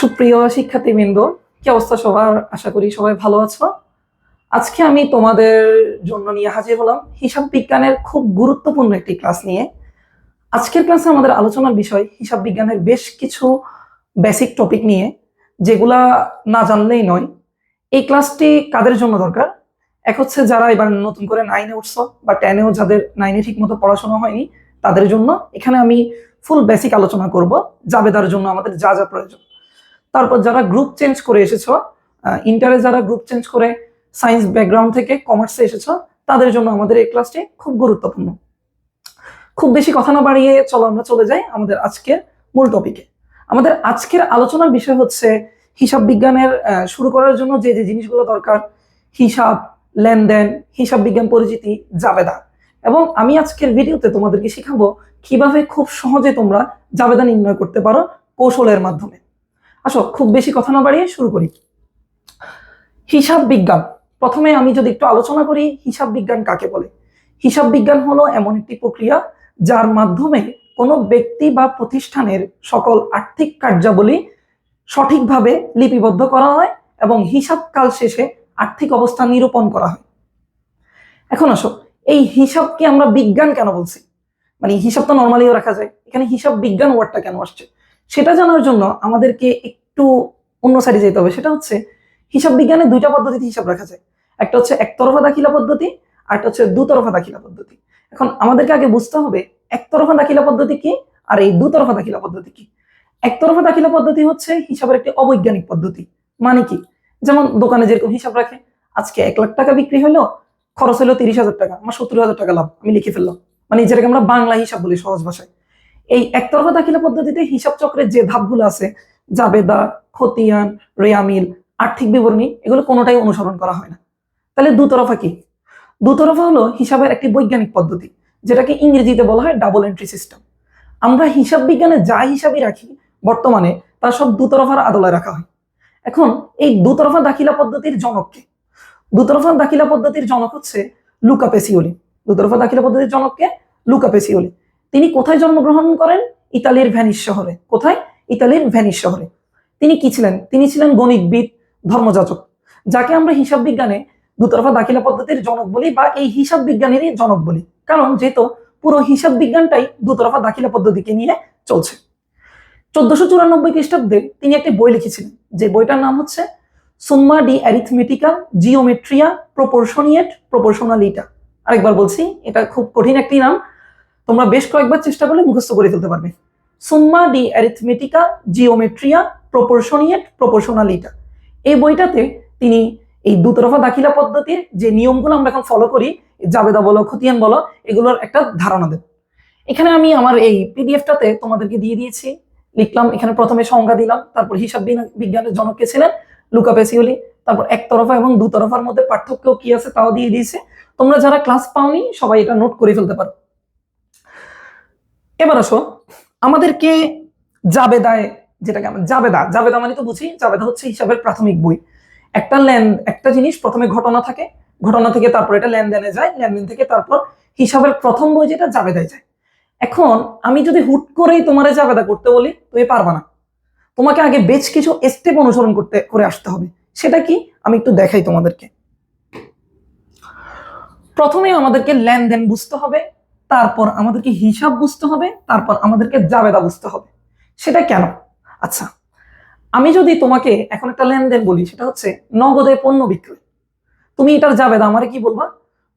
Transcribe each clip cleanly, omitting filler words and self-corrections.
সুপ্রিয় শিক্ষার্থীবৃন্দ, কি অবস্থা সবার? আশা করি সবাই ভালো আছো। আজকে আমি তোমাদের জন্য নিয়ে হাজির হলাম হিসাব বিজ্ঞানের খুব গুরুত্বপূর্ণ একটি ক্লাস নিয়ে। আজকের ক্লাসে আমাদের আলোচনার বিষয় হিসাব বিজ্ঞানের বেশ কিছু বেসিক টপিক নিয়ে, যেগুলা না জানলেই নয়। এই ক্লাসটি কাদের জন্য দরকার? এক হচ্ছে যারা এবার নতুন করে 9-এ উঠছো বা 10-এও যাদের 9-এ ঠিক মতো পড়াশোনা হয়নি তাদের জন্য। এখানে আমি ফুল বেসিক আলোচনা করব জাবেদার জন্য আমাদের যা যা প্রয়োজন। তারপর যারা গ্রুপ চেঞ্জ করে এসেছো, ইন্টারে যারা গ্রুপ চেঞ্জ করে সায়েন্স ব্যাকগ্রাউন্ড থেকে কমার্সে এসেছো, তাদের জন্য আমাদের এই ক্লাসটি খুব গুরুত্বপূর্ণ। খুব বেশি কথা না বাড়িয়ে চলো আমরা চলে যাই আমাদের আজকের মূল টপিকে। আমাদের আজকের আলোচনার বিষয় হচ্ছে হিসাব বিজ্ঞানের শুরু করার জন্য যে যে জিনিসগুলো দরকার: হিসাব, লেনদেন, হিসাব বিজ্ঞান পরিচিতি, জাবেদা। এবং আমি আজকের ভিডিওতে তোমাদেরকে শিখাবো কিভাবে খুব সহজে তোমরা জাবেদা নির্ণয় করতে পারো কৌশলের মাধ্যমে। আসো, খুব বেশি কথা না বাড়িয়ে শুরু করি। হিসাব বিজ্ঞান, প্রথমে আমি যদি একটু আলোচনা করি হিসাব বিজ্ঞান কাকে বলে। হিসাব বিজ্ঞান হলো এমন একটি প্রক্রিয়া যার মাধ্যমে কোনো ব্যক্তি বা প্রতিষ্ঠানের সকল আর্থিক কার্যাবলী সঠিকভাবে লিপিবদ্ধ করা হয় এবং হিসাব কাল শেষে আর্থিক অবস্থা নিরূপণ করা হয়। এখন আসো, এই হিসাবকে আমরা বিজ্ঞান কেন বলছি? মানে হিসাব তো নর্মালিও রাখা যায়, এখানে হিসাব বিজ্ঞান ওয়ার্ডটা কেন আসছে সেটা জানার জন্য আমাদেরকে একটু অন্য সাইডে যেতে হবে। সেটা হচ্ছে হিসাব বিজ্ঞানে দুইটা পদ্ধতিতে হিসাব রাখা যায়। একটা হচ্ছে একতরফা দাখিলা পদ্ধতি, আর একটা হচ্ছে দুতরফা দাখিলা পদ্ধতি। এখন আমাদেরকে আগে বুঝতে হবে একতরফা দাখিলা পদ্ধতি কি আর এই দুতরফা দাখিলা পদ্ধতি কি। একতরফা দাখিলা পদ্ধতি হচ্ছে হিসাবের একটি অবৈজ্ঞানিক পদ্ধতি। মানে কি? যেমন দোকানে যেরকম হিসাব রাখে, আজকে 1 লাখ টাকা বিক্রি হলো, খরচ হলো 30,000 টাকা, আমার 70,000 টাকা লাভ, আমি লিখে ফেললাম। মানে যেটাকে আমরা বাংলা হিসাব বলি সহজ ভাষায়। এই একতরফা দাখিলা পদ্ধতিতে হিসাব চক্রের যে ধাপগুলো আছে, জাবেদা, খতিয়ান, রেয়ামিল, আর্থিক বিবরণী, এগুলো কোনোটাই অনুসরণ করা হয় না। তাহলে দুতরফা কি? দুতরফা হলো হিসাবের একটি বৈজ্ঞানিক পদ্ধতি, যেটাকে ইংরেজিতে বলা হয় ডাবল এন্ট্রি সিস্টেম। আমরা হিসাব বিজ্ঞানে যা হিসাবই রাখি বর্তমানে, তা সব দুতরফার আদলে রাখা হয়। এখন এই দুতরফা দাখিলা পদ্ধতির জনককে? দুতরফা দাখিলা পদ্ধতির জনক হচ্ছে লুকা পেসিওলি। দুতরফা দাখিলা পদ্ধতির জনককে? Luka Pacioli. তিনি কোথায় জন্মগ্রহণ করেন? ইতালির ভেনিস শহরে। কোথায়? ইতালির ভেনিস শহরে। তিনি কি ছিলেন? তিনি ছিলেন গণিতবিদ, ধর্মযাজক, যাকে আমরা হিসাব বিজ্ঞানে দুতরফা দাখিলা পদ্ধতির জনক বলি বা এই হিসাব বিজ্ঞানেরই জনক বলি, কারণ যেহেতু পুরো হিসাব বিজ্ঞানটাই দুতরফা দাখিলা পদ্ধতিকে নিয়ে চলছে। 1494 খ্রিস্টাব্দে তিনি একটি বই লিখেছিলেন, যে বইটার নাম হচ্ছে সুম্মা ডি অ্যারিথমেটিকা জিওমেট্রিয়া প্রপোর্শনিয়েট প্রপোর্শনালিটা। আরেকবার বলছি, এটা খুব কঠিন একটি নাম, তোমরা বেশ কয়েকবার চেষ্টা করলে মুখস্থ করে ফেলতে পারবে। সুম্মা ডি অ্যারিথমেটিকা জিওমেট্রিয়া প্রপোর্শনিয়েট প্রপোর্শনালিটা। এই বইটাতে তিনি এই দুতরফা দাখিলা পদ্ধতির যে নিয়মগুলো আমরা এখন ফলো করি, জাবেদা বলো, খতিয়ান বলো, এগুলোর একটা ধারণা দেন। এখানে আমি আমার এই পিডিএফটাতে তোমাদেরকে দিয়ে দিয়েছি, লিখলাম এখানে প্রথমে সংজ্ঞা দিলাম, তারপর হিসাব বিজ্ঞানের জনক কে ছিলেন? Luka Pacioli. তারপর একতরফা এবং দুতরফার মধ্যে পার্থক্য কি আছে তাও দিয়ে দিয়েছে। তোমরা যারা ক্লাস পাওনি সবাই এটা নোট করে ফেলতে পারো। এবার আসো, আমাদেরকে জাবেদায়, যেটাকে আমরা জাবেদা, জাবেদা মানে তো বুঝি, জাবেদা হচ্ছে হিসাবের প্রাথমিক বই। একটা জিনিস প্রথমে ঘটনা থাকে, ঘটনা থেকে তারপর এটা লেনদেনে যায়, লেনদেন থেকে তারপর হিসাবের প্রথম বই যেটা জাবেদায় যায়। এখন আমি যদি হুট করেই তোমারে জাবেদা করতে বলি, তুমি পারবা না। তোমাকে আগে বেশ কিছু স্টেপ অনুসরণ করে আসতে হবে। সেটা কি আমি একটু দেখাই তোমাদেরকে। প্রথমে আমাদেরকে লেনদেন বুঝতে হবে, তারপর আমাদেরকে হিসাব বুঝতে হবে, তারপর আমাদেরকে জাবেদা বুঝতে হবে। সেটা কেন? আচ্ছা, আমি যদি তোমাকে এখন একটা লেনদেন বলি, সেটা হচ্ছে নগদে পণ্য বিক্রয়, তুমি এটার জাবেদা আমারে কি বলবা?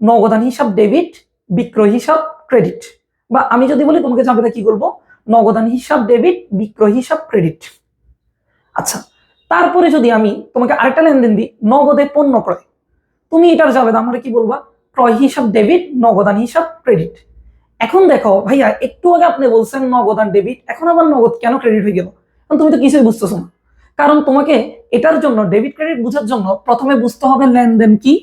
নগদান হিসাব ডেবিট, বিক্রয় হিসাব ক্রেডিট। বা আমি যদি বলি তোমাকে জাবেদা কি বলবো? নগদান হিসাব ডেবিট, বিক্রয় হিসাব ক্রেডিট। আচ্ছা, তারপরে যদি আমি তোমাকে আরেকটা লেনদেন দিই, নগদে পণ্য ক্রয়, তুমি এটার জাবেদা আমারে কি বলবা? ক্রয় হিসাব ডেবিট, নগদান হিসাব ক্রেডিট। এখন দেখো ভাইয়া, একটু আগে আপনি বলছেন নগদান ডেবিট, এখন আবার নগদ কেন ক্রেডিট হয়ে গেল? তুমি তো কিছুই বুঝতেছো না। কারণ তোমাকে এটার জন্য, ডেবিট ক্রেডিট বোঝার জন্য প্রথমে বুঝতে হবে লেনদেন কি,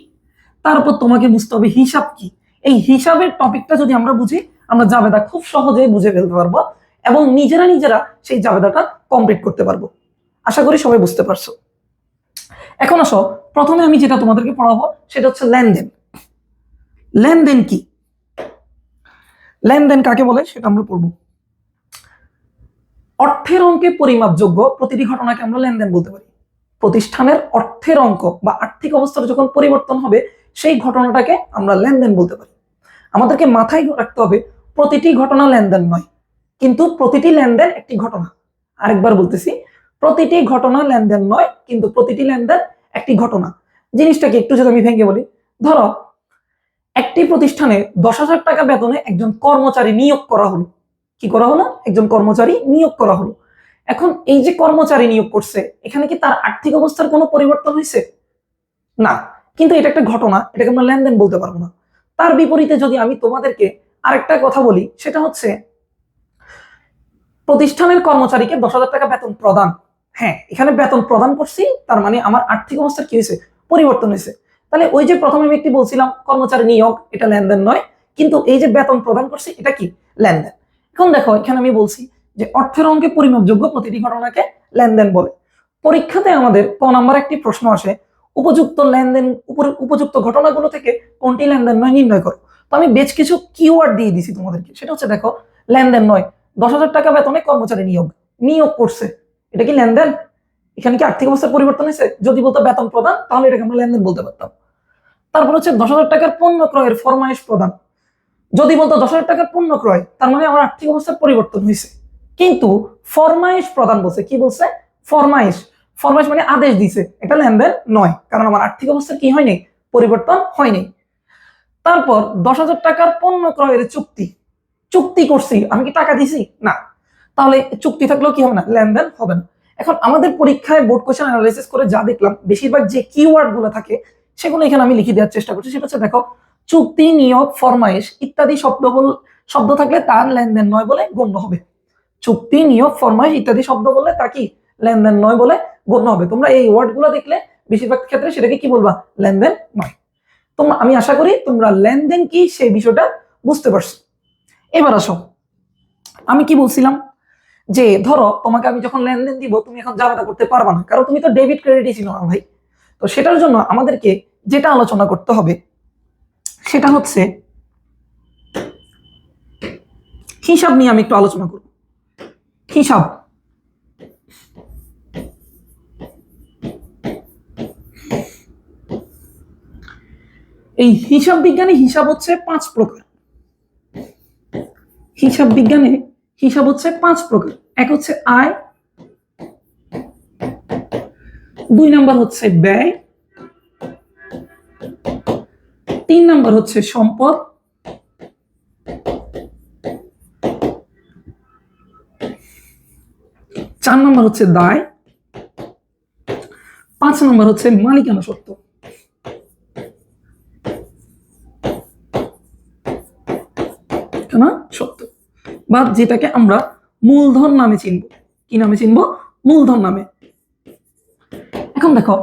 তারপর তোমাকে বুঝতে হবে হিসাব কি। এই হিসাবের টপিকটা যদি আমরা বুঝি, আমরা জাবেদা খুব সহজেই বুঝে ফেলতে পারবো এবং নিজেরা সেই জাবেদাটা কমপ্লিট করতে পারবো। আশা করি সবাই বুঝতে পারছো। এখন আসো, প্রথমে আমি যেটা তোমাদেরকে পড়াবো সেটা হচ্ছে লেনদেন। লেনদেন কি? লেনদেন কাকে বলে সেটা আমরা পড়বো। অর্থের অঙ্কে পরিমাপযোগ্য প্রতিটি ঘটনাকে আমরা লেনদেন বলতে পারি। প্রতিষ্ঠানের অর্থের অঙ্ক বা আর্থিক অবস্থার যখন পরিবর্তন হবে সেই ঘটনাটাকে আমরা লেনদেন বলতে পারি। আমাদেরকে মাথায় রাখতে হবে প্রতিটি ঘটনা লেনদেন নয়, কিন্তু প্রতিটি লেনদেন একটি ঘটনা। আরেকবার বলতেছি, প্রতিটি ঘটনা লেনদেন নয়, কিন্তু প্রতিটি লেনদেন একটি ঘটনা। জিনিসটাকে একটু যদি আমি ভেঙে বলি, ধরো একটি প্রতিষ্ঠানে 10,000 টাকা বেতনে একজন কর্মচারী নিয়োগ করা হলো। কি করা হলো? একজন কর্মচারী নিয়োগ করা হলো। এখন এই যে কর্মচারী নিয়োগ করছে, এখানে কি তার আর্থিক অবস্থার কোনো পরিবর্তন হয়েছে? না, কিন্তু এটা একটা ঘটনা, এটাকে আমরা লেনদেন বলতে পারবো না। তার বিপরীতে যদি আমি তোমাদেরকে আরেকটা কথা বলি, সেটা হচ্ছে প্রতিষ্ঠানের কর্মচারীকে 10,000 টাকা বেতন প্রদান। হ্যাঁ, এখানে বেতন প্রদান করছি, তার মানে আমার আর্থিক অবস্থার কি হয়েছে? পরিবর্তন হয়েছে। তাহলে ওই যে প্রথমে আমি একটি বলছিলাম কর্মচারী নিয়োগ, এটা লেনদেন নয়, কিন্তু এই যে বেতন প্রদান করছি এটা কি? লেনদেন। এখন দেখো এখানে আমি বলছি যে অর্থের অঙ্কে পরিমাপযোগ্য প্রতিটি ঘটনাকে লেনদেন বলে। পরীক্ষাতে আমাদের ক নাম্বার একটি প্রশ্ন আসে, উপযুক্ত লেনদেন উপযুক্ত ঘটনাগুলো থেকে কোনটি লেনদেন নয় নির্ণয় করো। তো আমি বেশ কিছু কিওয়ার্ড দিয়ে দিছি তোমাদেরকে, সেটা হচ্ছে দেখো লেনদেন নয়, 10,000 টাকা বেতনে কর্মচারী নিয়োগ করছে, এটা কি লেনদেন? এখানে কি আর্থিক অবস্থার পরিবর্তন হয়েছে? যদি বলতো বেতন প্রদান, তাহলে এটাকে আমরা লেনদেন বলতে পারতাম। তারপর হচ্ছে 10,000 টাকার পণ্য ক্রয়ের ফরমাইশ প্রদান। যদি বলতো 10,000 টাকার পণ্য ক্রয়, তার মানে আমার আর্থিক অবস্থার পরিবর্তন হয়েছে। কিন্তু ফরমাইশ প্রদান বলছে, কি বলছে? ফরমাইশ। ফরমাইশ মানে আদেশ দিছে, এটা লেনদেন নয়, কারণ আমার আর্থিক অবস্থা কি হয়নি? পরিবর্তন হয়নি। তারপর 10,000 টাকার পণ্য ক্রয়ের চুক্তি। চুক্তি করছি, আমি কি টাকা দিছি? না, তাহলে চুক্তি থাকলেও কি হবে না? লেনদেন হবে না। এখন আমাদের পরীক্ষায় বোর্ড কোশ্চেন অ্যানালাইসিস করে যা দেখলাম, বেশিরভাগ যে কিওয়ার্ড গুলো থাকে সেগুলো এখানে আমি লিখে দেওয়ার চেষ্টা করছি। সেটা হচ্ছে দেখো, চুক্তি, নিয়োগ, ফরমাইশ ইত্যাদি শব্দ থাকলে তার লেনদেন নয় বলে গণ্য হবে। চুক্তি, নিয়োগ, ফরমাইশ ইত্যাদি শব্দ বললে তা কি? লেনদেন নয় বলে গণ্য হবে। তোমরা এই ওয়ার্ড গুলো দেখলে বেশিরভাগ ক্ষেত্রে সেটাকে কি বলবা? লেনদেন নয়। তোমরা, আমি আশা করি তোমরা লেনদেন কি সেই বিষয়টা বুঝতে পারছো। এবার আসো, আমি কি বলছিলাম যে ধরো তোমাকে আমি যখন লেনদেন দিব, তুমি এখন জামাতা করতে পারবা না, কারণ তুমি তো ডেবিট ক্রেডিটই ছিল না ভাই। তো সেটার জন্য আমাদেরকে যেটা আলোচনা করতে হবে সেটা হচ্ছে হিসাব নিয়ে আমি একটু আলোচনা করব। হিসাব, এই হিসাব বিজ্ঞানে হিসাব হচ্ছে 5 প্রকার। হিসাব বিজ্ঞানে হিসাব হচ্ছে 5 প্রকার। এক হচ্ছে আয়, 2 নাম্বার হচ্ছে ব্যয়, 3 নাম্বার হচ্ছে সম্পদ, 4 নাম্বার হচ্ছে দায়, 5 নাম্বার হচ্ছে মালিকানা সত্ত্ব। সত্য, বা যেটাকে আমরা মূলধন নামে চিনব। কি নামে চিনব? মূলধন নামে। এখন দেখো,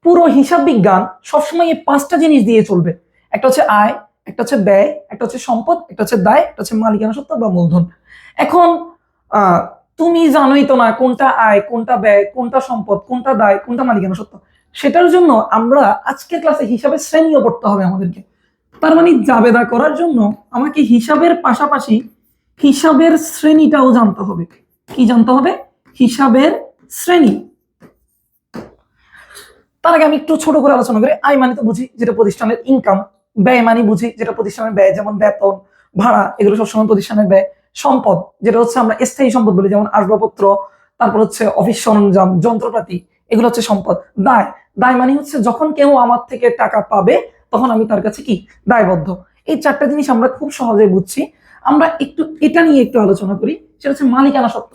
পুরো হিসাব বিজ্ঞান সবসময় এই 5টা জিনিস দিয়ে চলবে। একটা হচ্ছে আয়, একটা হচ্ছে ব্যয়, একটা হচ্ছে সম্পদ, একটা হচ্ছে দায়, একটা হচ্ছে মালিকানা সত্ত্ব বা মূলধন। এখন তুমি জানোই তো না কোনটা আয়, কোনটা ব্যয়, কোনটা সম্পদ, কোনটা দায়, কোনটা মালিকানা সত্ত্ব। সেটার জন্য আমরা আজকের ক্লাসে হিসাবের শ্রেণীও পড়তে হবে আমাদেরকে। তার মানে জাবেদা করার জন্য আমাকে হিসাবের পাশাপাশি হিসাবের শ্রেণীটাও জানতে হবে। কি জানতে হবে? হিসাবের শ্রেণী। তার আগে আমি একটু ছোট করে আলোচনা করি। আয় মানে তো বুঝি যেটা প্রতিষ্ঠানের ইনকাম, ব্যয় মানে বুঝি যেটা প্রতিষ্ঠানের ব্যয়, যেমন বেতন, ভাড়া, এগুলো সবসময় প্রতিষ্ঠানের ব্যয়। সম্পদ যেটা হচ্ছে আমরা স্থায়ী সম্পদ বলি, যেমন আসবাবপত্র, তারপর হচ্ছে অফিস সরঞ্জাম, যন্ত্রপাতি, এগুলো হচ্ছে সম্পদ। দায়, দায় মানে হচ্ছে যখন কেউ আমার থেকে টাকা পাবে তখন আমি তার কাছে কি? দায়বদ্ধ। এই 4টা জিনিস আমরা খুব সহজে বুঝছি। আমরা একটু এটা নিয়ে একটু আলোচনা করি, সেটা হচ্ছে মালিকানা সত্ত্ব।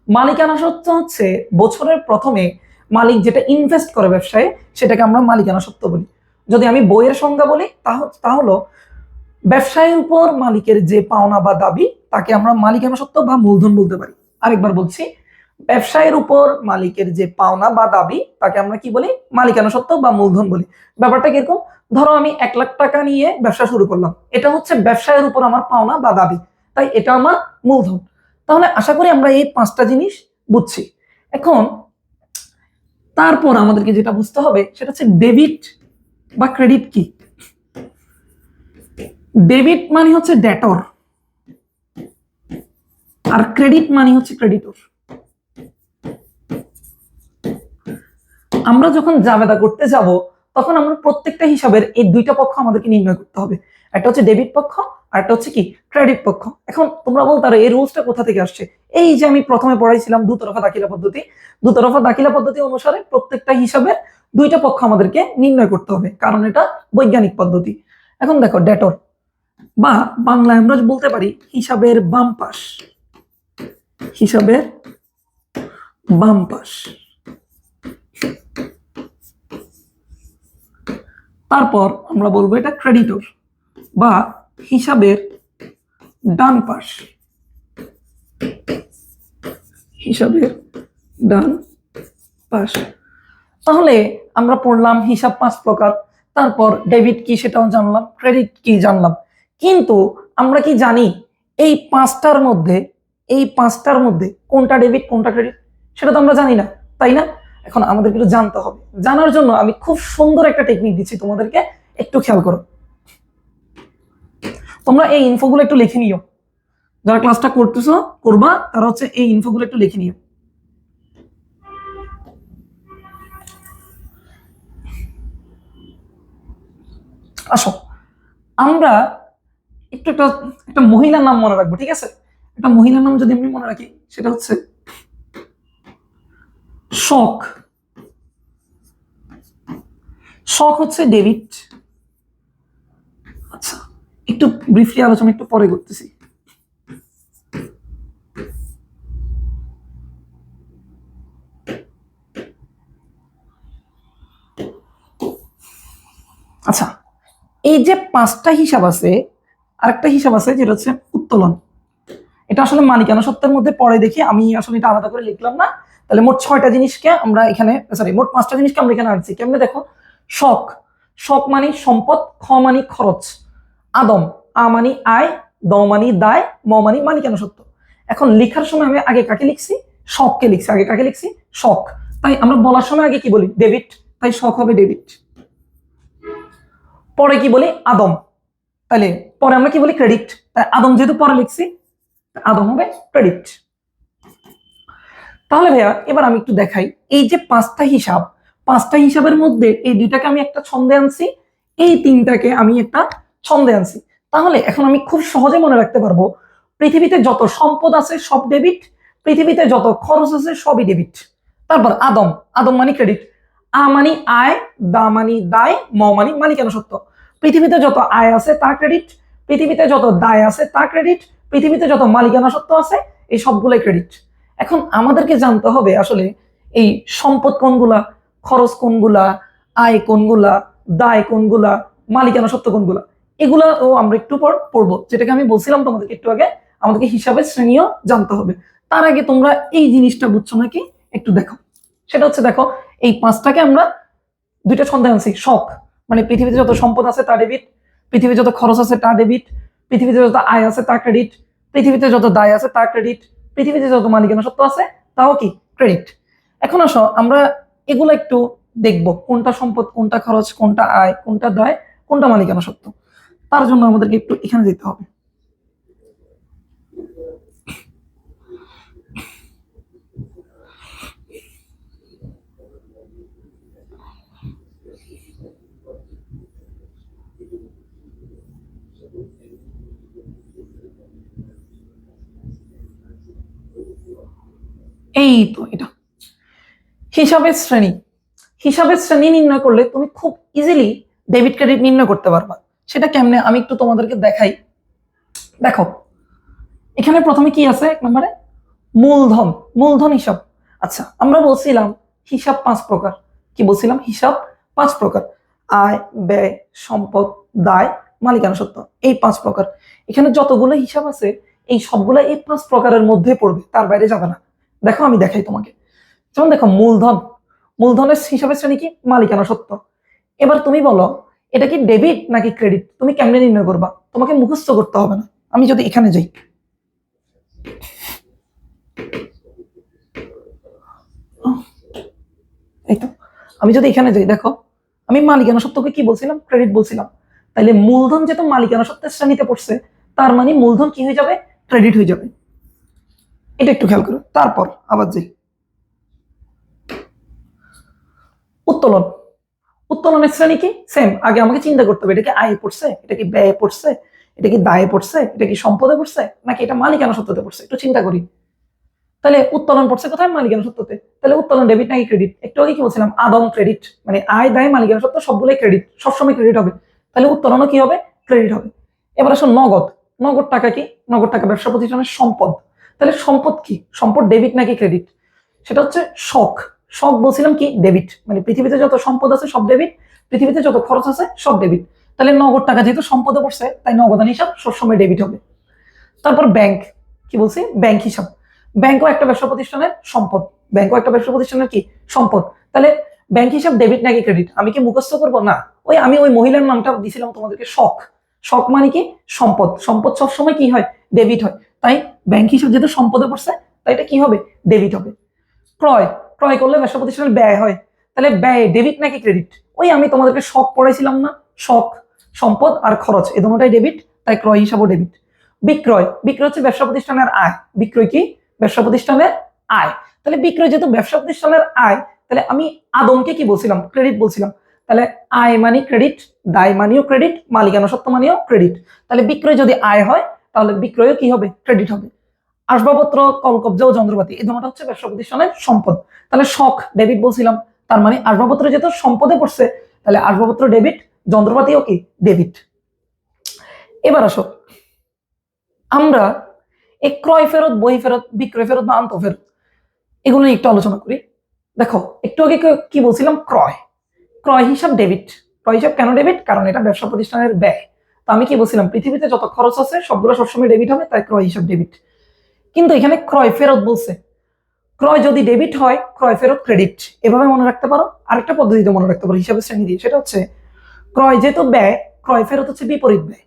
মালিকানা সত্ত্ব হচ্ছে বছরের প্রথমে মালিক যেটা ইনভেস্ট করে ব্যবসায়, সেটাকে আমরা মালিকানা সত্ত্ব বলি। যদি আমি বইয়ের সংজ্ঞা বলি তাহলে ব্যবসায়ের উপর মালিকের যে পাওনা বা দাবি, তাকে আমরা মালিকানা সত্ত্ব বা মূলধন বলতে পারি। আরেকবার বলছি, ব্যবসায়ের উপর মালিকের যে পাওনা বা দাবি, তাকে আমরা কি বলি? মালিকানা সত্ত্ব বা মূলধন বলি। ব্যাপারটা কিরকম? ধরো আমি 1 লাখ টাকা নিয়ে ব্যবসা শুরু করলাম, এটা হচ্ছে ব্যবসায়ের উপর আমার পাওনা বা দাবি, তাই এটা আমার মূলধন। তাহলে আশা করি আমরা এই 5টা জিনিস বুঝছি। এখন তারপর আমাদেরকে যেটা বুঝতে হবে সেটা হচ্ছে ডেবিট বা ক্রেডিট কি। ডেবিট মানে হচ্ছে ডেটর, আর ক্রেডিট মানে হচ্ছে ক্রেডিটর। আমরা যখন জাবেদা করতে যাব তখন আমরা প্রত্যেকটা হিসাবের এই দুইটা পক্ষ আমাদেরকে নির্ণয় করতে হবে। একটা হচ্ছে ডেবিট পক্ষ আর একটা হচ্ছে কি ক্রেডিট পক্ষ। এখন তোমরা বলতে পারো এই রুলসটা কোথা থেকে আসছে? এই যে আমি প্রথমে পড়াইছিলাম দুতরফা দাখিলা পদ্ধতি, দুতরফা দাখিলা পদ্ধতি অনুসারে প্রত্যেকটা হিসাবের দুইটা পক্ষ আমাদেরকে নির্ণয় করতে হবে, কারণ এটা বৈজ্ঞানিক পদ্ধতি। এখন দেখো ডেটর বা বাংলায় আমরা বলতে পারি হিসাবের বাম পাশ, হিসাবের বাম পাশ। তারপর আমরা বলবো এটা ক্রেডিটর বা হিসাবের ডান পাশ, হিসাবের ডান পাশ। তাহলে আমরা পড়লাম হিসাব 5 প্রকার, তারপর ডেবিট কি সেটাও জানলাম, ক্রেডিট কি জানলাম, কিন্তু আমরা কি জানি এই পাঁচটার মধ্যে কোনটা ডেবিট কোনটা ক্রেডিট? সেটা তো আমরা জানি না, তাই না? এখন আমাদের কিন্তু জানতে হবে। জানার জন্য আমি খুব সুন্দর একটা টেকনিক দিচ্ছি তোমাদেরকে, একটু খেয়াল করো। তোমরা এই ইনফোগুলো একটু লিখে নিও, যারা ক্লাসটা করতেছো করবা তারা হচ্ছে এই ইনফোগুলো একটু লিখে নিও। আসো আমরা একটু একটা মহিলার নাম মনে রাখবো, ঠিক আছে? একটা মহিলার নাম যদি আমি মনে রাখি, সেটা হচ্ছে শখ। শখ হচ্ছে ডেবিট। আচ্ছা, একটু ব্রিফলি আলোচনা একটু পরে করতেছি। আচ্ছা, এই যে 5টা হিসাব আছে, আরেকটা হিসাব আছে যেটা হচ্ছে উত্তোলন। এটা আসলে মালিকানা সত্ত্বের মধ্যে পরে দেখি, আমি আসলে এটা আলাদা করে লিখলাম না। তাহলে মোট 6টা জিনিসকে আমরা এখানে, সরি মোট 5টা জিনিসকে আমরা এখানে আনছি। কেমনে দেখো, শখ, শখ মানে সম্পদ, খ মানে খরচ, আদম, আ মানে আয়, দ মানে দায়, ম মানে মালিকানা সত্ত্ব। এখন লেখার সময় আমি আগে কাকে লিখছি? শখকে লিখছি। আগে কাকে লিখছি? শখ। তাই আমরা বলার সময় আগে কি বলি? ডেবিট। তাই শখ হবে ডেবিট। পরে কি বলি? আদম। তাহলে পরে আমরা কি বলি? ক্রেডিট। তাই আদম যেহেতু পরে লিখছি, আদম হবে ক্রেডিট। তাহলে ভাইয়া এবার আমি একটু দেখাই, এই যে 5টা হিসাব, 5টা হিসাবের মধ্যে এই দুইটাকে আমি একটা ছন্দে আনছি, এই 3টাকে আমি একটা ছন্দে আনছি। তাহলে এখন আমি খুব সহজে মনে রাখতে পারবো, পৃথিবীতে যত সম্পদ আছে সব ডেবিট, পৃথিবীতে যত খরচ আছে সবই ডেবিট। তারপর আদম, আদম মানে ক্রেডিট, আ মানে আয়, দা মানে দায়, ম মানে মালিকানা সত্ত্ব। পৃথিবীতে যত আয় আছে তা ক্রেডিট, পৃথিবীতে যত দায় আছে তা ক্রেডিট, পৃথিবীতে যত মালিকানা সত্ত্ব আছে এই সবগুলোই ক্রেডিট। এখন আমাদেরকে জানতে হবে আসলে এই সম্পদ কোনগুলা, খরচ কোনগুলা, আয় কোনগুলা, দায় কোনগুলা, মালিকানা সত্ত্ব কোনগুলা। এগুলা ও আমরা একটু পর পড়বো, যেটাকে আমি বলছিলাম তোমাদেরকে একটু আগে, আমাদেরকে হিসাবের শ্রেণীও জানতে হবে। তার আগে তোমরা এই জিনিসটা বুঝছো নাকি একটু দেখো। সেটা হচ্ছে দেখো, এই 5টাকে আমরা দুইটা ছন্দে আনছি। শখ মানে পৃথিবীতে যত সম্পদ আছে তা ডেবিট, পৃথিবীতে যত খরচ আছে তা ডেবিট, পৃথিবীতে যত আয় আছে তা ক্রেডিট, পৃথিবীতে যত দায় আছে তা ক্রেডিট, পৃথিবীতে যত মালিকানা সত্ত্ব আছে তাও কি ক্রেডিট। এখন আসো আমরা এগুলো একটু দেখবো, কোনটা সম্পদ, কোনটা খরচ, কোনটা আয়, কোনটা দায়, কোনটা মালিকানা সত্ত্ব। তার জন্য আমাদেরকে একটু এখানে যেতে হবে। এই তো এটা হিসাবের শ্রেণী। হিসাবের শ্রেণী নির্ণয় করলে তুমি খুব ইজিলি ডেবিট ক্রেডিট নির্ণয় করতে পারবা। সেটা কেমনে আমি একটু তোমাদেরকে দেখাই। দেখো এখানে প্রথমে কি আছে? 1 নম্বরে মূলধন, মূলধন হিসাব। আচ্ছা, আমরা বলছিলাম হিসাব 5 প্রকার। কি বলছিলাম? হিসাব 5 প্রকার, আয়, ব্যয়, সম্পদ, দায়, মালিকানা সত্ত্ব, এই 5 প্রকার। এখানে যতগুলো হিসাব আছে এই সবগুলো এই 5 প্রকারের মধ্যে পড়বে, তার বাইরে যাবে না। দেখো আমি দেখাই তোমাকে। যেমন দেখো মূলধন, মূলধনের হিসাবের শ্রেণী কি? মালিকানা সত্ত্ব। এবার তুমি বলো এটা কি ডেবিট নাকি ক্রেডিট? তুমি কেমনে নির্ণয় করবা? তোমাকে মুখস্থ করতে হবে না। আমি যদি এখানে যাই, এই তো আমি যদি এখানে যাই, দেখো আমি মালিকানা সত্ত্বকে কি বলছিলাম? ক্রেডিট বলছিলাম। তাইলে মূলধন যেহেতু মালিকানা সত্ত্বের শ্রেণীতে পড়ছে, তার মানে মূলধন কি হয়ে যাবে? ক্রেডিট হয়ে যাবে। এটা একটু খেয়াল করো। তারপর আবার যাই, উত্তোলন, উত্তোলনের শ্রেণী কি? সেম। আগে আমাকে চিন্তা করতে হবে এটা কি আয়ে পড়ছে, এটা কি ব্যয়ে পড়ছে, এটা কি দায়ে পড়ছে, এটা কি সম্পদে পড়ছে, নাকি এটা মালিকানা সত্ত্বতে পড়ছে। একটু চিন্তা করি। তাহলে উত্তোলন পড়ছে কোথায়? মালিকানা সত্ত্বতে। তাহলে উত্তোলন ডেবিট নাকি ক্রেডিট? একটু আগে কি বলছিলাম? আদম ক্রেডিট, মানে আয় দায় মালিকানা সত্ত্ব সবগুলোই ক্রেডিট, সবসময় ক্রেডিট হবে। তাহলে উত্তোলনও কি হবে? ক্রেডিট হবে। এবার আসো নগদ। নগদ টাকা কি? নগদ টাকা ব্যবসা প্রতিষ্ঠানের সম্পদ। তাহলে সম্পদ কি? সম্পদ ডেবিট নাকি ক্রেডিট? সেটা হচ্ছে শখ। শখ বলছিলাম কি? ডেবিট। মানে পৃথিবীতে যত সম্পদ আছে সব ডেবিট, পৃথিবীতে যত খরচ আছে সব ডেবিট। তাহলে নগদ টাকা যেহেতু সম্পদে পড়ছে, তাই নগদান হিসাব সবসময় ডেবিট হবে। তারপর ব্যাংক, কি বলছি? ব্যাংক হিসাব। ব্যাংকও একটা ব্যবসা প্রতিষ্ঠানের সম্পদ। ব্যাংকও একটা ব্যবসা প্রতিষ্ঠানের কি? সম্পদ। তাহলে ব্যাংক হিসাব ডেবিট নাকি ক্রেডিট? আমি কি মুখস্থ করবো? না। আমি ওই মহিলার নামটা দিছিলাম তোমাদেরকে, শখ। শখ মানে কি? সম্পদ। সম্পদ সবসময় কি হয়? ডেবিট হয়। তাই ব্যাংক হিসাব যেহেতু সম্পদে পড়ছে, তাই এটা কি হবে? ডেবিট হবে। ক্রয়, ক্রয় করলে ব্যবসা প্রতিষ্ঠানের ব্যয় হয়। তাহলে ব্যয় ডেবিট নাকি ক্রেডিট? আমি তোমাদেরকে শখ পড়াইছিলাম না? শখ, সম্পদ আর খরচ এই দুটোটাই ডেবিট, তাই ক্রয় হিসাবও ডেবিট। বিক্রয়, বিক্রয় হচ্ছে ব্যবসা প্রতিষ্ঠানের আয়। বিক্রয় কি? ব্যবসা প্রতিষ্ঠানের আয়। তাহলে বিক্রয় যেহেতু ব্যবসা প্রতিষ্ঠানের আয়, তাহলে আমি আদমকে কি বলছিলাম? ক্রেডিট বলছিলাম। তাহলে আয় মানি ক্রেডিট, দায় মানিও ক্রেডিট, মালিকানা সত্ত্ব মানিও ক্রেডিট। তাহলে বিক্রয় যদি আয় হয়, তাহলে বিক্রয়ও কি হবে? ক্রেডিট হবে। আসবাবপত্র, কলকব্জা ও যন্ত্রপাতি এই দুটোটা হচ্ছে ব্যবসা প্রতিষ্ঠানের সম্পদ। তাহলে শখ ডেবিট বলছিলাম, তার মানে আসবাবপত্র যেহেতু সম্পদে পড়ছে, তাহলে আসবাবপত্র ডেবিট, যন্ত্রপাতিও কি? ডেবিট। এবার আসো আমরা এই ক্রয় ফেরত, বই ফেরত, বিক্রয় ফেরত বা আন্ত ফেরত এগুলো নিয়ে একটু আলোচনা করি। দেখো একটু আগে কি বলছিলাম? ক্রয়, ক্রয় হিসাব ডেবিট। ক্রয় হিসাব কেন ডেবিট? কারণ এটা ব্যবসা প্রতিষ্ঠানের ব্যয়। তো আমি কি বলছিলাম? পৃথিবীতে যত খরচ আছে সবগুলো সবসময় ডেবিট হবে, তাই ক্রয় হিসাব ডেবিট। কিন্তু এখানে ক্রয় ফেরত বলছে। ক্রয় যদি ডেবিট হয়, ক্রয় ফেরত ক্রেডিট। এভাবে মনে রাখতে পারো। আরেকটা পদ্ধতিতে মনে রাখতে পারো হিসাবের শ্রেণী দিয়ে, সেটা হচ্ছে ক্রয় যেহেতু ব্যয়, ক্রয় ফেরত হচ্ছে বিপরীত ব্যয়।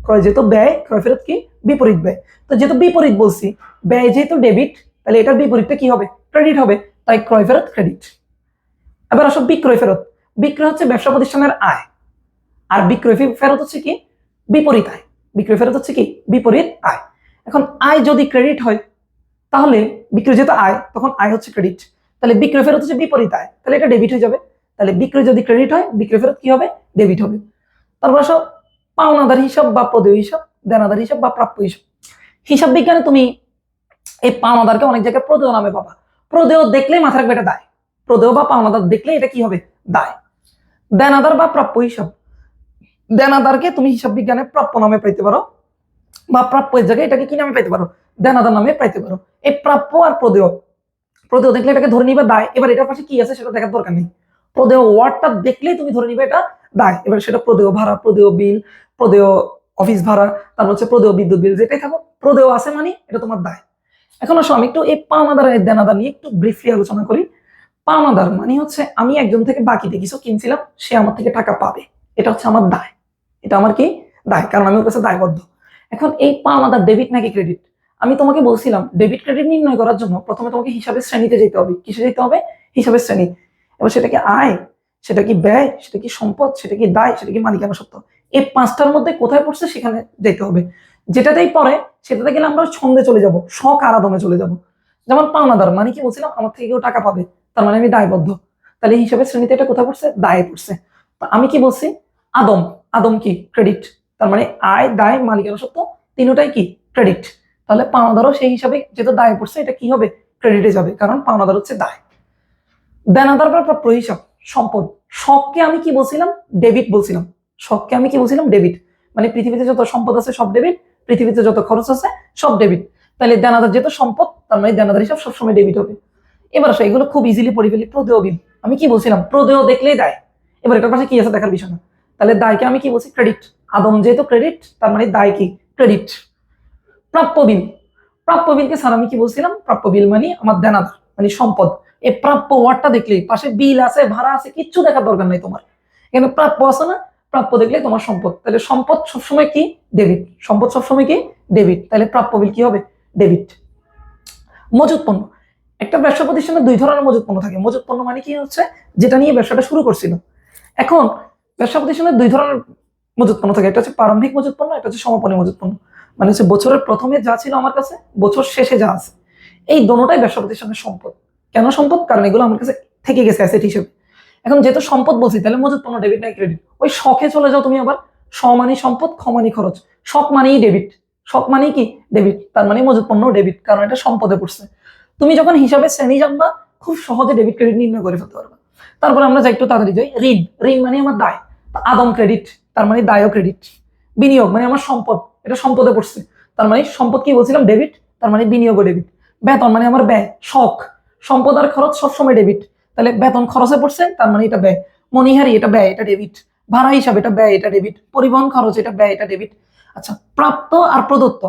ক্রয় যেহেতু ব্যয়, ক্রয় ফেরত কি? বিপরীত ব্যয়। তো যেহেতু বিপরীত বলছি, ব্যয় যেহেতু ডেবিট, তাহলে এটার বিপরীতটা কি হবে? ক্রেডিট হবে। তাই ক্রয় ফেরত ক্রেডিট। এবার আসো বিক্রয় ফেরত। বিক্রয় হচ্ছে ব্যবসা প্রতিষ্ঠানের আয়, আর বিক্রয় ফেরত হচ্ছে কি? বিপরীত আয়। বিক্রয় ফেরত হচ্ছে কি? বিপরীত আয়। এখন আয় যদি ক্রেডিট হয়, তাহলে বিক্রয় যেহেতু আয়, তখন আয় হচ্ছে ক্রেডিট। তাহলে বিক্রয় ফেরত হচ্ছে বিপরীত আয়, তাহলে এটা ডেবিট হয়ে যাবে। তাহলে বিক্রয় যদি ক্রেডিট হয়, বিক্রয় ফেরত কি হবে? ডেবিট হবে। তারপর আসো পাওনাদার হিসাব বা প্রদেয় হিসাব, দেনাদার হিসাব বা প্রাপ্য হিসাব। হিসাব বিজ্ঞানে তুমি এই পাওনাদারকে অনেক জায়গায় প্রদেয় নামে পাবা। প্রদেয় দেখলেই মাথা রাখবে এটা দায়। প্রদেয় বা পাওনাদার দেখলে এটা কি হবে? দায়। দেনাদার বা প্রাপ্য হিসাব, দেনাদারকে তুমি হিসাব বিজ্ঞানে প্রাপ্য নামে পাইতে পারো, বা প্রাপ্যের জায়গায় এটাকে কি নামে পাইতে পারো? দেনাদার নামে পাইতে পারো। এই প্রাপ্য আর প্রদেয়, প্রদেয় দেখলে এটাকে ধরে নিবে দায়। এবার এটার পাশে কি আছে সেটা দেখার দরকার নেই। প্রদেয় ওয়ার্ডটা দেখলেই তুমি ধরে নিবে এটা দায়। এবার সেটা প্রদেয় ভাড়া, প্রদেয় বিল, প্রদেয় অফিস ভাড়া, তারপর হচ্ছে প্রদেয় বিদ্যুৎ বিল, যেটাই থাকো প্রদেয় আছে মানে এটা তোমার দায়। এখন আসো আমি একটু এই পাওনাদার আর দেনাদার নিয়ে একটু ব্রিফলি আলোচনা করি। পাওনাদার মানে হচ্ছে আমি একজন থেকে বাকিতে কিছু কিনছিলাম, সে আমার থেকে টাকা পাবে, এটা হচ্ছে আমার দায়। এটা আমার কি? দায়, কারণ আমি ওর কাছে দায়বদ্ধ। এখন এই পাওনাদার ডেবিট নাকি ক্রেডিট? আমি তোমাকে বলছিলাম ডেবিট ক্রেডিট নির্ণয় করার জন্য প্রথমে তোমাকে হিসাবের শ্রেণীতে যেতে হবে। কিসে যেতে হবে? হিসাবের শ্রেণী। এবার সেটা কি আয়, সেটা কি ব্যয়, সেটা কি সম্পদ, সেটা কি দায়, সেটা কি মালিকানা সত্ত্ব, এই পাঁচটার মধ্যে কোথায় পড়ছে সেখানে যেতে হবে। যেটাতেই পড়ে সেটাতে গেলে আমরা ছন্দে চলে যাব, শখ আর আদমে চলে যাব। যেমন পাওনাদার মানে কি বলছিলাম? আমার থেকে কেউ টাকা পাবে, তার মানে আমি দায়বদ্ধ। তাহলে হিসাবের শ্রেণীতে এটা কোথায় পড়ছে? দায়ে পড়ছে। আমি কি বলছি? আদম। আদম কি? ক্রেডিট। তার মানে আয়, দায়, মালিকানা সত্ত্ব তিনটাই কি? ক্রেডিট। তাহলে পাওনাদারও সেই হিসাবে যেহেতু দায়ে পড়ছে, এটা কি হবে? ক্রেডিটে যাবে, কারণ পাওনাদার হচ্ছে দায়। দেনাদার বা প্রাপ্য হিসাব, সম্পদ। শখকে আমি কি বলছিলাম? ডেবিট বলছিলাম। শখকে আমি কি বলছিলাম? ডেবিট। মানে পৃথিবীতে যত সম্পদ আছে সব ডেবিট, পৃথিবীতে যত খরচ আছে সব ডেবিট। তাহলে দেনাদার যেহেতু সম্পদ, তার মানে দেনাদার হিসাব সবসময় ডেবিট হবে। এবার আসো এগুলো খুব ইজিলি পড়ে ফেলি। প্রদেয় বিল, আমি কি বলছিলাম? প্রদেয় দেখলেই দায়। এবার এটার পাশে কি আছে দেখার বিষয় না। তাহলে দায়কে আমি কি বলছি? ক্রেডিট। আদম যেহেতু ক্রেডিট, তার মানে দায় কি? ক্রেডিট। প্রাপ্য বিল, প্রাপ্য বিলকে স্যার আমি কি বলছিলাম? প্রাপ্য বিল মানে আমার দেনাদার, মানে সম্পদ। এই প্রাপ্য ওয়ার্ডটা দেখলেই পাশে বিল আছে, ভাড়া আছে, কিচ্ছু দেখার দরকার নাই তোমার। এখানে প্রাপ্য আছে না? প্রাপ্য দেখলে তোমার সম্পদ। তাহলে সম্পদ সবসময় কি? ডেবিট। সম্পদ সবসময় কি? ডেবিট। তাহলে প্রাপ্য বিল কি হবে? ডেবিট। মজুত পণ্য, একটা ব্যবসা প্রতিষ্ঠানে দুই ধরনের মজুত পণ্য থাকে। মজুত পণ্য মানে কি হচ্ছে? যেটা নিয়ে ব্যবসাটা শুরু করছিল। এখন ব্যবসা প্রতিষ্ঠানে দুই ধরনের মজুত পণ্য থাকে, একটা হচ্ছে প্রারম্ভিক মজুত পণ্য, একটা হচ্ছে সমাপনী মজুত পণ্য। মানে হচ্ছে বছরের প্রথমে যা ছিল আমার কাছে, বছর শেষে যা আছে, এই দোনোটাই ব্যবসা প্রতিষ্ঠানের সম্পদ। কেন সম্পদ? কারণ এগুলো আমার কাছে থেকে গেছে অ্যাসেট হিসেবে। এখন যেহেতু সম্পদ বলছি তাহলে মজুত পণ্য ডেবিট নাই ক্রেডিট। ওই শখে চলে যাও তুমি আবার, স মানি সম্পদ, খ মানি খরচ, শখ মানেই ডেবিট, শখ মানেই কি ডেবিট, তার মানে মজুত পণ্য ডেবিট, কারণ এটা সম্পদে পড়ছে। তুমি যখন হিসাবে শ্রেণী জানবা খুব সহজে ডেবিট ক্রেডিট নির্ণয় করে ফেলতে পারবা। তারপরে আমরা যাই একটু তাড়াতাড়ি যাই, ঋণ, ঋণ মানে আমার দায়, আদম ক্রেডিট, তার মানে দায়ও ক্রেডিট। বিনিয়োগ মানে আমার সম্পদ, এটা সম্পদে পড়ছে, তার মানে সম্পদ কি বলছিলাম ডেবিট, তার মানে বিনিয়োগও ডেবিট। বেতন মানে আমার ব্যয়, শখ, সম্পদ আর খরচ সবসময় ডেবিট, তাহলে বেতন খরচে পড়ছে, তার মানে এটা ব্যয়। মনিহারি এটা ব্যয়, এটা ডেবিট। ভাড়া হিসাব এটা ব্যয়, এটা ডেবিট। পরিবহন খরচ এটা ব্যয়, এটা ডেবিট। আচ্ছা, প্রাপ্ত আর প্রদত্ত,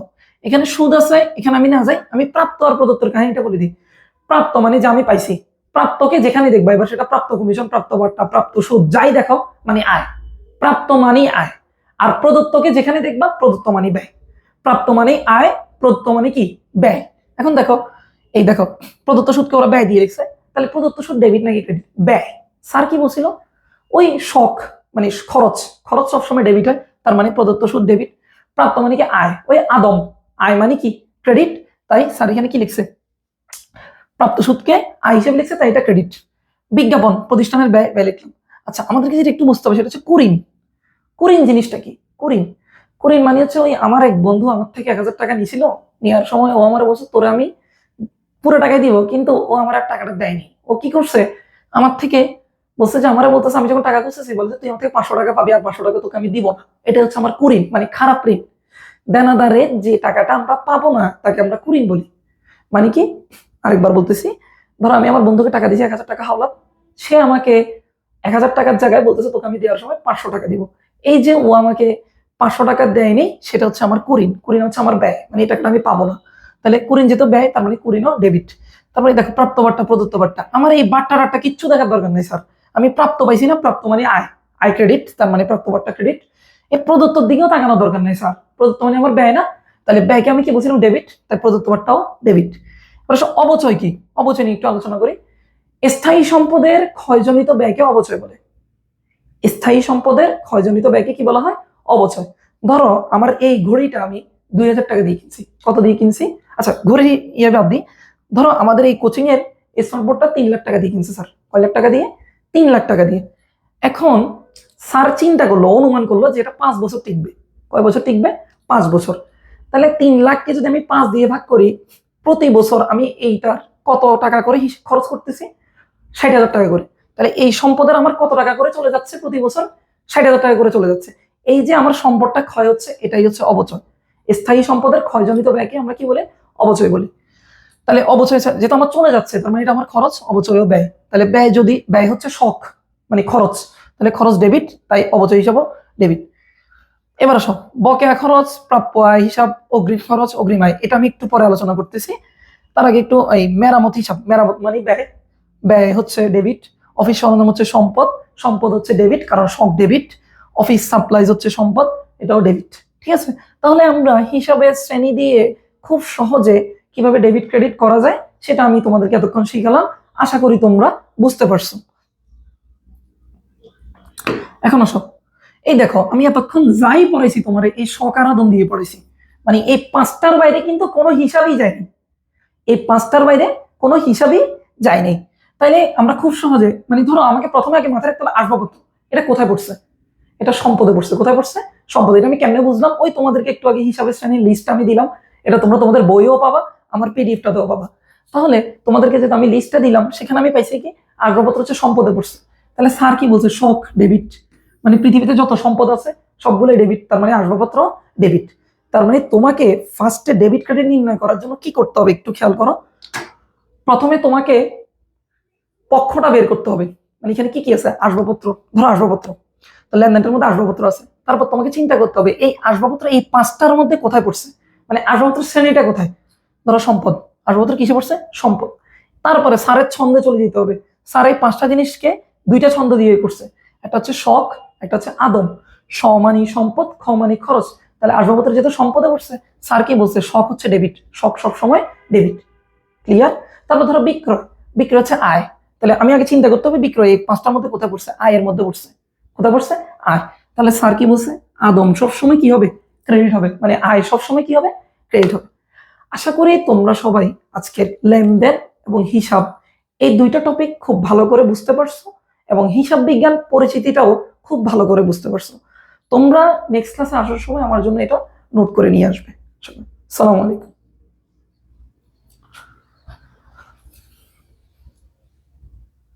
এখানে সুদ আছে, এখানে আমি না যাই, আমি প্রাপ্ত আর প্রদত্তর কাহিনীটা বলে দিই। প্রাপ্ত মানে যে আমি পাইছি, প্রাপ্তকে যেখানে দেখবা এবার সেটা প্রাপ্ত কমিশন, প্রাপ্ত বার্তা, প্রাপ্ত সুদ, যাই দেখো মানে আয়, প্রাপ্ত মানে আয়। আর প্রদত্তকে যেখানে দেখবা প্রদত্ত মানে ব্যয়। প্রাপ্ত মানে আয়, প্রদত্ত মানে কি ব্যয়। এখন দেখো, এই দেখো প্রদত্ত সুদকে ওরা ব্যয় দিয়ে রেখেছে, তাহলে প্রদত্ত সুদ ডেবিট নাকি ক্রেডিট? ব্যয়। স্যার কি বলছিল? ওই শখ মানে খরচ, খরচ সবসময় ডেবিট হয়, তার মানে প্রদত্ত সুদ ডেবিট। প্রাপ্ত মানে কি আয়, ওই আদম, আয় মানে কি ক্রেডিট, তাই স্যার এখানে কি লিখছে প্রাপ্ত সুদকে আয় হিসেবে লিখছে, তাই এটা ক্রেডিট। বিজ্ঞাপন, প্রতিষ্ঠানের ব্যয়, ব্যয় লিখলাম। আচ্ছা, আমাদেরকে যেটা একটু বুঝতে হবে সেটা হচ্ছে কুরিন। কুরিন জিনিসটা কি? কুরিন, কুরিন মানে হচ্ছে ওই আমার এক বন্ধু আমার থেকে 1000 টাকা নিছিল, নেওয়ার সময় ও আমার বলছে তোরে আমি পুরো টাকাই দিব, কিন্তু ও আমার আর টাকাটা দেয়নি। ও কি করছে, আমার থেকে বলছে যে আমারে বলতেছে, আমি যখন টাকা খুঁজতেছি বলছে তুই আমার থেকে 500 টাকা পাবি, আর 500 টাকা তোকে আমি দিব না। এটা হচ্ছে আমার কুরিন, মানে খারাপ ঋণ। দেনাদারে যে টাকাটা আমরা পাবো না তাকে আমরা কুরিন বলি। মানে কি, আরেকবার বলতেছি, ধরো আমি আমার বন্ধুকে টাকা দিয়েছি 1000 টাকা হাওলাত, সে আমাকে 1000 টাকার জায়গায় বলতেছে তোকে আমি দেওয়ার সময় 500 টাকা দিব। এই যে ও আমাকে 500 টাকা দেয়নি, সেটা হচ্ছে আমার কুরিন। কুরিন হচ্ছে আমার ব্যয়, মানে এই টাকাটা আমি পাবো না। তাহলে কুরিন যেহেতু ব্যয়, তার মানে কুরিনও ডেবিট। তারপরে দেখো প্রাপ্ত বার্তা, প্রদত্ত বার্তা, আমার এই বার্তাটা কিচ্ছু দেখার দরকার নেই স্যার, আমি প্রাপ্ত পাইছি না, প্রাপ্ত মানে আয়, আয় ক্রেডিট, তার মানে প্রাপ্ত বার্তা ক্রেডিট। এই প্রদত্তর দিকেও তাকানোর দরকার নেই স্যার, প্রদত্ত মানে আমার ব্যয় না, তাহলে ব্যয়কে আমি কি বলছিলাম ডেবিট, তাই প্রদত্ত বার্তাও ডেবিট। অবচয় কি? অবচয় নিয়ে একটু আলোচনা করি। স্থায়ী সম্পদের ক্ষয়জনিত ব্যয়কে অবচয় বলে। স্থায়ী সম্পদের ক্ষয়জনিত ব্যয়কে কি বলা হয়? অবচয়। ধরো আমার এই ঘড়িটা আমি 2000 টাকা দিয়ে কিনছি। কত দিয়ে কিনছি? আচ্ছা ঘড়ি ইয়ে বাদ দিই, ধরো আমাদের এই কোচিং এর স্মার্টবোর্ডটা 3 লাখ টাকা দিয়ে কিনছে স্যার। কয় লাখ টাকা দিয়ে? 3 লাখ টাকা দিয়ে। এখন স্যার চিন্তা করলো, অনুমান করলো যে এটা 5 বছর টিকবে। কয় বছর টিকবে? 5 বছর। তাহলে 3 লাখকে যদি আমি 5 দিয়ে ভাগ করি, প্রতি বছর আমি এইটার কত টাকা করে খরচ করতেছি? 60,000 টাকা করে। তাহলে এই সম্পদের আমার কত টাকা করে চলে যাচ্ছে প্রতি বছর? 60,000 টাকা করে চলে যাচ্ছে। এই যে আমার সম্পদটা ক্ষয় হচ্ছে, এটাই হচ্ছে অবচয়। স্থায়ী সম্পদের ক্ষয়জনিত ব্যয়কে আমরা কি বলে? অবচয় বলি। তাহলে অবচয় যেহেতু আমার চলে যাচ্ছে, তার মানে এটা আমার খরচ, অবচয় ও ব্যয়। তাহলে ব্যয় যদি ব্যয় হচ্ছে শখ মানে খরচ, তাহলে খরচ ডেবিট, তাই অবচয় হিসাবও ডেবিট। এবার আসো বকেয়া খরচ, প্রাপ্য আয় হিসাব, অগ্রিম খরচ, অগ্রিম আয়, এটা আমি একটু পরে আলোচনা করতেছি। তার আগে একটু এই মেরামত হিসাব, মেরামত মানে ব্যয়, ব্যয় হচ্ছে ডেবিট। অফিস সরঞ্জাম হচ্ছে সম্পদ, সম্পদ হচ্ছে ডেবিট, কারণ শখ ডেবিট। অফিস সাপ্লাইজ হচ্ছে সম্পদ, এটাও ডেবিট। ঠিক আছে, তাহলে আমরা হিসাবের শ্রেণী দিয়ে খুব সহজে কিভাবে ডেবিট ক্রেডিট করা যায় সেটা আমি তোমাদেরকে এতক্ষণ শিখালাম। আশা করি তোমরা বুঝতে পারছো। এখন আসো, এই দেখো আমি এতক্ষণ যাই পড়াইছি তোমার এই সকারাদম দিয়ে পড়েছি, মানে এই 5টার বাইরে কিন্তু কোনো হিসাবই যায়নি, এই 5টার বাইরে কোনো হিসাবই যায়নি। তাইলে আমরা খুব সহজে, মানে ধরো আমাকে প্রথমে আগে মাথায় রাখতে হবে আসবাবপত্র, এটা কোথায় পড়ছে? এটা সম্পদে পড়ছে। কোথায় পড়ছে? সম্পদে। এটা আমি কেমনে বুঝলাম? ওই তোমাদেরকে একটু আগে হিসাবের শ্রেণীর লিস্ট আমি দিলাম, এটা তোমরা তোমাদের বইও পাবা, আমার পিডিএফটাতেও পাবা। তাহলে তোমাদেরকে যেটা আমি লিস্টটা দিলাম সেখানে আমি পাইছি কি আসবাবপত্র হচ্ছে সম্পদে পড়ছে। তাহলে স্যার কি বলছে? শখ ডেবিট, মানে পৃথিবীতে যত সম্পদ আছে সবগুলোই ডেবিট, তার মানে আসবাবপত্র ডেবিট। তার মানে তোমাকে ফার্স্টে ডেবিট ক্রেডিট নির্ণয় করার জন্য কি করতে হবে একটু খেয়াল করো। প্রথমে তোমাকে পক্ষটা বের করতে হবে, মানে এখানে কি কি আছে? আসবাবপত্র, ধরো আসবাবপত্র, তো লেনদেনটার মধ্যে আসবাবপত্র আছে। তারপর তোমাকে চিন্তা করতে হবে এই আসবাবপত্র এই 5টার মধ্যে কোথায় পড়ছে, মানে আসবাবপত্র শ্রেণীটা কোথায়? ধরো সম্পদ, আসবাবপত্র কিসে পড়ছে? সম্পদ। তারপরে স্যারের ছন্দে চলে যেতে হবে। স্যার এই 5টা জিনিসকে 2টা ছন্দ দিয়ে করছে, একটা হচ্ছে শখ, একটা হচ্ছে আদম। স মানি সম্পদ, খ মানি খরচ। তাহলে আসবাবপত্র যেহেতু সম্পদে পড়ছে, স্যার কি বলছে? শখ হচ্ছে ডেবিট, শখ সব সময় ডেবিট। ক্লিয়ার? তারপর ধরো বিক্রয়, বিক্রয় হচ্ছে আয়। তাহলে আমি আগে চিন্তা করতে হবে বিক্রয় এই 5টার মধ্যে কোথায় পড়ছে? আয়ের মধ্যে পড়ছে। কোথায় পড়ছে? আয়। তাহলে স্যার কি বলছে? আদম সবসময় কি হবে? ক্রেডিট হবে, মানে আয় সবসময় কি হবে? ক্রেডিট হবে। আশা করি তোমরা সবাই আজকের লেনদেন এবং হিসাব এই 2টা টপিক খুব ভালো করে বুঝতে পারছো এবং হিসাব বিজ্ঞান পরিচিতিটাও খুব ভালো করে বুঝতে পারছো। তোমরা নেক্সট ক্লাসে আসার সময় আমার জন্য এটা নোট করে নিয়ে আসবে। সালাম আলাইকুম।